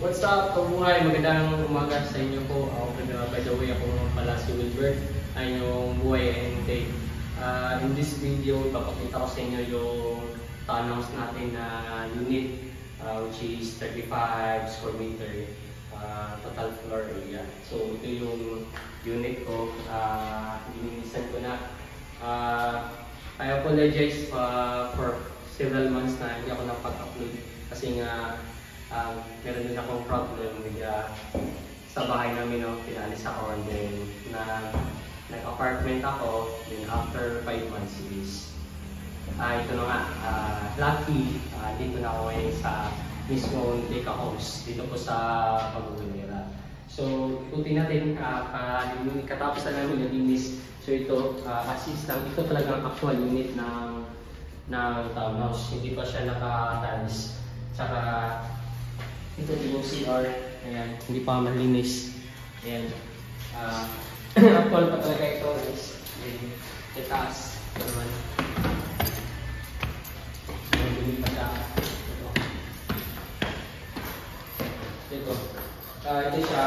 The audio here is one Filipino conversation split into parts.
What's up, kabuhay? Magandang umaga sa inyo po. By the way, ako pala si Wilbert, ay yung buhay and day. In this video, papakita ko sa inyo yung townhouse natin na unit, which is 35 square meter, total floor area. So, ito yung unit ko. Dininisan ko na. I apologize for several months na hindi ako napag-upload kasi nga meron din akong problem sa bahay namin, pinalis ako, and then nag-apartment ako. Then after 5 months is ito na nga, lucky dito na ako ngayon sa mismong Deka Homes dito po sa Pagbubunyera. So ikutin natin, katapos na namin nalinis. So ito, assist lang, ito talagang actual unit ng townhouse, hindi pa siya naka-tiles. Tsaka ito yung CR, ayan, hindi pa malinis. Ayan, actual pa talaga ito guys. Ayan, itaas, ito naman. Ayan, hindi pa siya. Ito siya,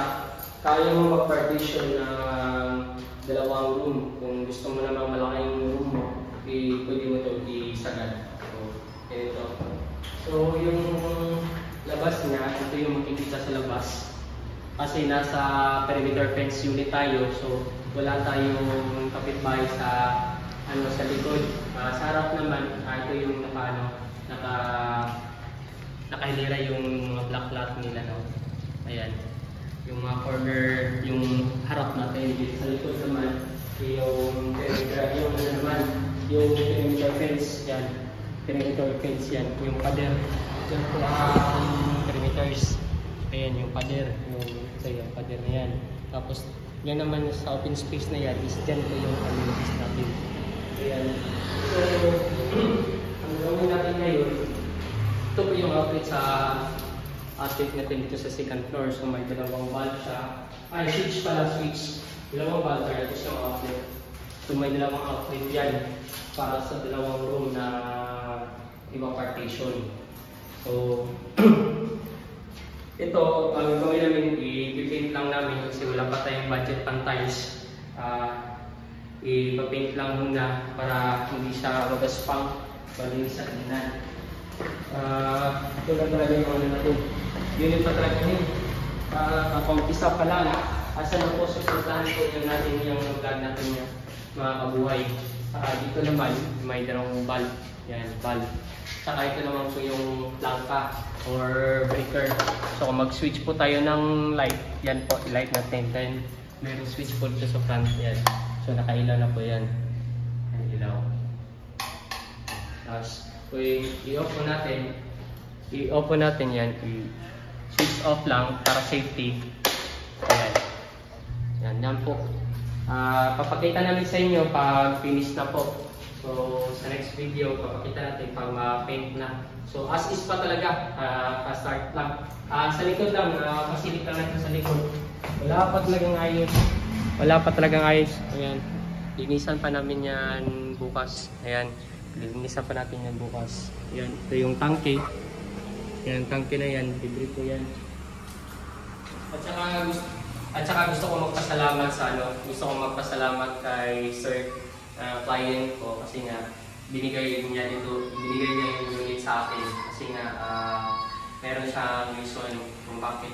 kaya mo mag-partition ng dalawang room. Kung gusto mo naman malaking room mo, pwede mo ito isagad. So, ito. So, yung labas niya, ito yung makikita sa labas. Kasi nasa perimeter fence unit tayo, so wala tayong kapitbahay sa likod. Sa harap naman, ito yung nakahilera yung mga black lot nila, no? Ayan. Yung mga corner, yung harap natin. Dito sa likod naman, yung perimeter fence, yan. Perimeter fence yan. Yung pader. Diyan po ang perimeters. Ayan yung pader. Ito yung pader na yan. Tapos, yan naman sa open space na yan is dyan po yung amenities natin. Ayan. So, ang gawin natin ngayon, ito po yung outlet sa attic natin dito sa second floor. So, may dalawang valve siya. Switch pala, switch. Dalawang valve kaya ito siyang outlet. So, may dalawang outlet yan para sa dalawang room na ibang partition. So, ito, ang gawin namin, i-paint lang namin kasi wala pa tayong budget pang tiles. I-paint lang muna para hindi siya magaspang bali sa kaninan. Ito na talaga yung ano natin. Unit pa talaga yun. Kapampisa pa lang. Asa na po, susuntahan po yun natin yung vlog natin niya, mga kabuhay. Dito naman, may dalawang valve. Yan, valve. Saka ito naman po yung plangka or breaker. So kung mag-switch po tayo ng light, yan po, light natin. Then mayroong switch po dito sa front, yan. So nakailaw na po yan. Yan, ilaw. Tapos, i-off po natin yan. I-switch off lang para safety. Ayan. Yan po. Papakita namin sa inyo pag finish na po. So, sa next video, papakita natin pag ma-paint na. So, as is pa talaga, pa-start lang. Sa likod lang, pasilip lang natin sa likod. Wala pa talagang ayos. Ayan. Linisan pa namin yan bukas. Ayan. Linisan pa natin yan bukas. Ayan. Ito yung tangke. Ayan, tangke na yan. Libre ko yan. At saka gusto ko magpasalamat kay Sir client ko kasi nga binigay niya yung unit sa akin kasi nga meron siyang reason kung bakit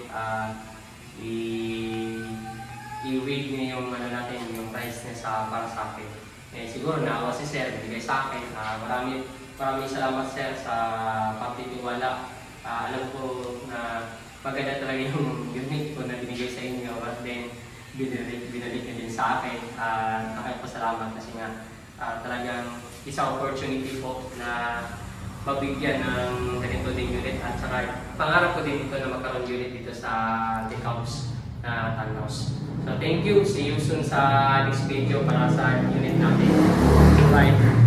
i-waive niya yung yung price niya para sa akin. Siguro naawa si Sir, binigay sa akin. Maraming salamat Sir sa pagtitiwala. Alam ko na maganda talaga yung unit ko na binigay sa inyo, at then binalik niya din sa akin. Nakapasalamat kasi nga talagang isang opportunity po na mabigyan ng ganito din unit, at saka pangarap ko din ito na magkaroon unit dito sa Deka Homes na townhouse. So thank you, see you soon sa next video para sa unit natin. Bye!